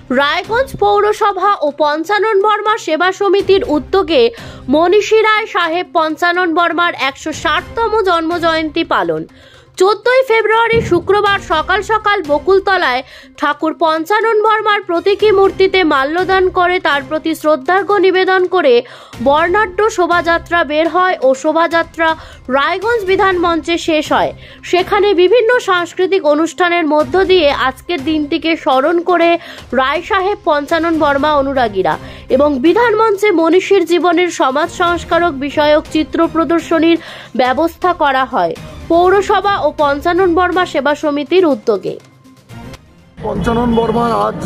রায়গঞ্জ পৌরসভা ও পঞ্চানন বর্মা সেবা সমিতির উদ্যোগে মনীষী রায় সাহেব পঞ্চানন বর্মার 160তম জন্মজয়ন্তী পালন। 14ই ফেব্রুয়ারি শুক্রবার সকাল সকাল বকুলতলায় ঠাকুর পঞ্চানন বর্মার প্রতীকী মূর্তিতে মাল্যদান করে তার প্রতি শ্রদ্ধার্ঘ্য নিবেদন করে বর্ণাঢ্য শোভাযাত্রা বের হয় ও শোভাযাত্রা রায়গঞ্জ বিধান মঞ্চে শেষ হয়। সেখানে বিভিন্ন সাংস্কৃতিক অনুষ্ঠানের মধ্য দিয়ে আজকের দিনটিকে স্মরণ করে রায় সাহেব পঞ্চানন বর্মা অনুরাগীরা এবং বিধান মঞ্চে মনীষীর জীবনের সমাজ সংস্কারক বিষয়ক চিত্র প্রদর্শনীর ব্যবস্থা করা হয় পৌরসভা ও পঞ্চানন বর্মা সেবা সমিতির উদ্যোগে। পঞ্চানন বর্মার আজ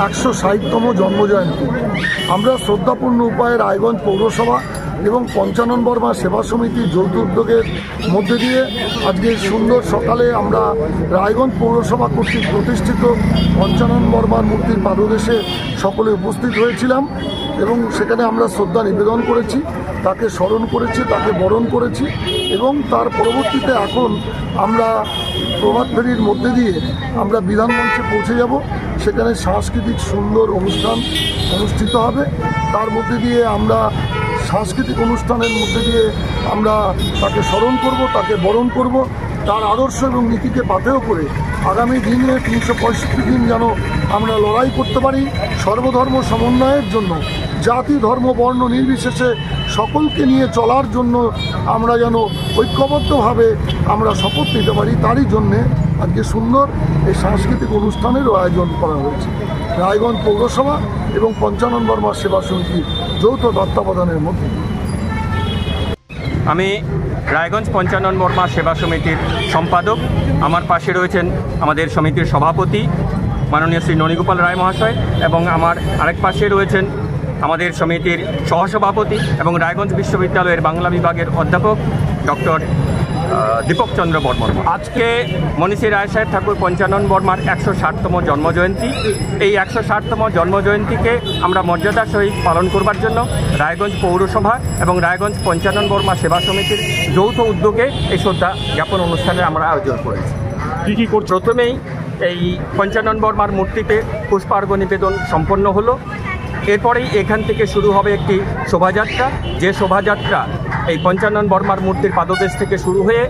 160তম জন্মজয়ন্তী। আমরা শ্রদ্ধাপূর্ণ উপায়ে রায়গঞ্জ পৌরসভা এবং পঞ্চানন বর্মা সেবা সমিতির যৌথ উদ্যোগের মধ্যে দিয়ে আজকে সুন্দর সকালে আমরা রায়গঞ্জ পৌরসভা কর্তৃক প্রতিষ্ঠিত পঞ্চানন বর্মার মূর্তির পাদদেশে সকলে উপস্থিত হয়েছিলাম এবং সেখানে আমরা শ্রদ্ধা নিবেদন করেছি, তাকে স্মরণ করেছি, তাকে বরণ করেছি এবং তার পরবর্তীতে এখন আমরা প্রভাত ফেরির মধ্যে দিয়ে আমরা বিধান মঞ্চে পৌঁছে যাব। সেখানে সাংস্কৃতিক সুন্দর অনুষ্ঠান অনুষ্ঠিত হবে। তার মধ্যে দিয়ে আমরা সাংস্কৃতিক অনুষ্ঠানের মধ্যে দিয়ে আমরা তাকে স্মরণ করব, তাকে বরণ করব, তার আদর্শ এবং নীতিকে পাথেয় করে আগামী দিনে 365 দিন যেন আমরা লড়াই করতে পারি সর্বধর্ম সমন্বয়ের জন্য, জাতি ধর্ম বর্ণ নির্বিশেষে সকলকে নিয়ে চলার জন্য আমরা যেন ঐক্যবদ্ধভাবে আমরা শপথ নিতে পারি। তারই জন্যে আজকে সুন্দর এই সাংস্কৃতিক অনুষ্ঠানেরও আয়োজন করা হয়েছে রায়গঞ্জ পৌরসভা এবং পঞ্চানন বর্মা সেবা সমিতির যৌথ তত্ত্বাবধানের মধ্যে। আমি রায়গঞ্জ পঞ্চানন বর্মা সেবা সমিতির সম্পাদক। আমার পাশে রয়েছেন আমাদের সমিতির সভাপতি মাননীয় শ্রী ননীগোপাল রায় মহাশয় এবং আমার আরেক পাশে রয়েছেন আমাদের সমিতির সহসভাপতি এবং রায়গঞ্জ বিশ্ববিদ্যালয়ের বাংলা বিভাগের অধ্যাপক ডক্টর দীপক চন্দ্র বর্মন। আজকে মনীষী রায় সাহেব ঠাকুর পঞ্চানন বর্মার 160তম জন্মজয়ন্তী। এই 160তম জন্মজয়ন্তীকে আমরা মর্যাদার সহিত পালন করবার জন্য রায়গঞ্জ পৌরসভা এবং রায়গঞ্জ পঞ্চানন বর্মা সেবা সমিতির যৌথ উদ্যোগে এই শ্রদ্ধা জ্ঞাপন অনুষ্ঠানে আমরা আয়োজন করেছি। কী করছি? প্রথমেই এই পঞ্চানন বর্মার মূর্তিতে পুষ্পার্ঘ্য নিবেদন সম্পন্ন হলো। এরপরেই এখান থেকে শুরু হবে একটি শোভাযাত্রা, যে শোভাযাত্রা এই পঞ্চানন বর্মার মূর্তির পাদদেশ থেকে শুরু হয়ে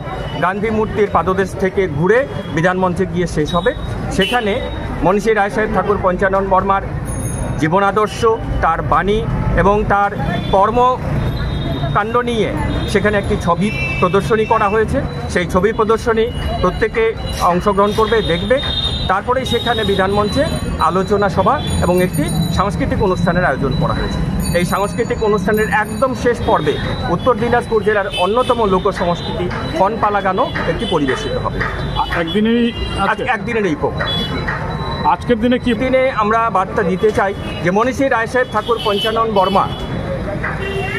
গান্ধী মূর্তির পাদদেশ থেকে ঘুরে বিধানমঞ্চে গিয়ে শেষ হবে। সেখানে মনীষী রায় সাহেব ঠাকুর পঞ্চানন বর্মার জীবনাদর্শ, তার বাণী এবং তার কর্মকাণ্ড নিয়ে সেখানে একটি ছবি প্রদর্শনী করা হয়েছে। সেই ছবি প্রদর্শনী প্রত্যেকে অংশগ্রহণ করবে, দেখবে। তারপরেই সেখানে বিধানমঞ্চে আলোচনা সভা এবং একটি সাংস্কৃতিক অনুষ্ঠানের আয়োজন করা হয়েছে। এই সাংস্কৃতিক অনুষ্ঠানের একদম শেষ পর্বে উত্তর দিনাজপুর জেলার অন্যতম লোক সংস্কৃতি ফনপালা গানও একটি পরিবেশিত হবে। একদিনের এই প্রোগ্রাম। আজকের দিনে কি দিনে আমরা বার্তা দিতে চাই যে মনীষী রায় সাহেব ঠাকুর পঞ্চানন বর্মা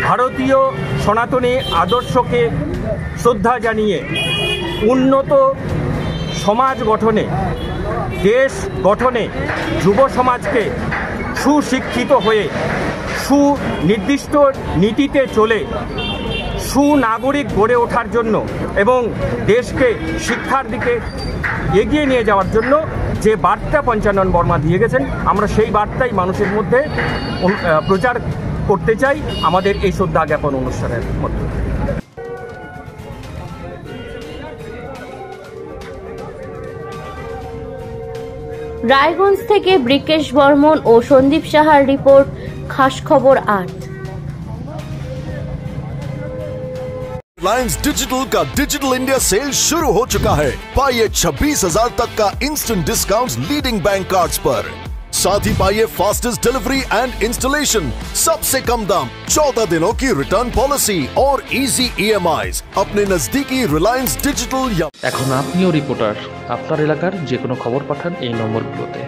ভারতীয় সনাতনী আদর্শকে শ্রদ্ধা জানিয়ে উন্নত সমাজ গঠনে, দেশ গঠনে, যুব সমাজকে সুশিক্ষিত হয়ে সুনির্দিষ্ট নীতিতে চলে সুনাগরিক গড়ে ওঠার জন্য এবং দেশকে শিক্ষার দিকে এগিয়ে নিয়ে যাওয়ার জন্য যে বার্তা পঞ্চানন বর্মা দিয়ে গেছেন, আমরা সেই বার্তাই মানুষের মধ্যে প্রচার করতে চাই আমাদের এই শ্রদ্ধা জ্ঞাপন অনুষ্ঠানের মধ্যে। রায়গঞ্জ থেকে ব্রিকেশ বর্মন ও সন্দীপ সাহার রিপোর্ট, খাস খবর 8। रिलायंस डिजिटल का डिजिटल इंडिया सेल शुरू हो चुका है। पाइए 26,000 तक का instant discount leading bank cards पर। साथ ही पाइए फास्टेस्ट डिलीवरी एंड इंस्टॉलेशन, सबसे कम दाम, 14 दिनों की रिटर्न पॉलिसी और इजी EMIs अपने नजदीकी रिलायंस डिजिटल। এখন আপনিও রিপোর্টার, আপনার এলাকার যে কোনো খবর পাঠান এই নম্বরগুলোতে।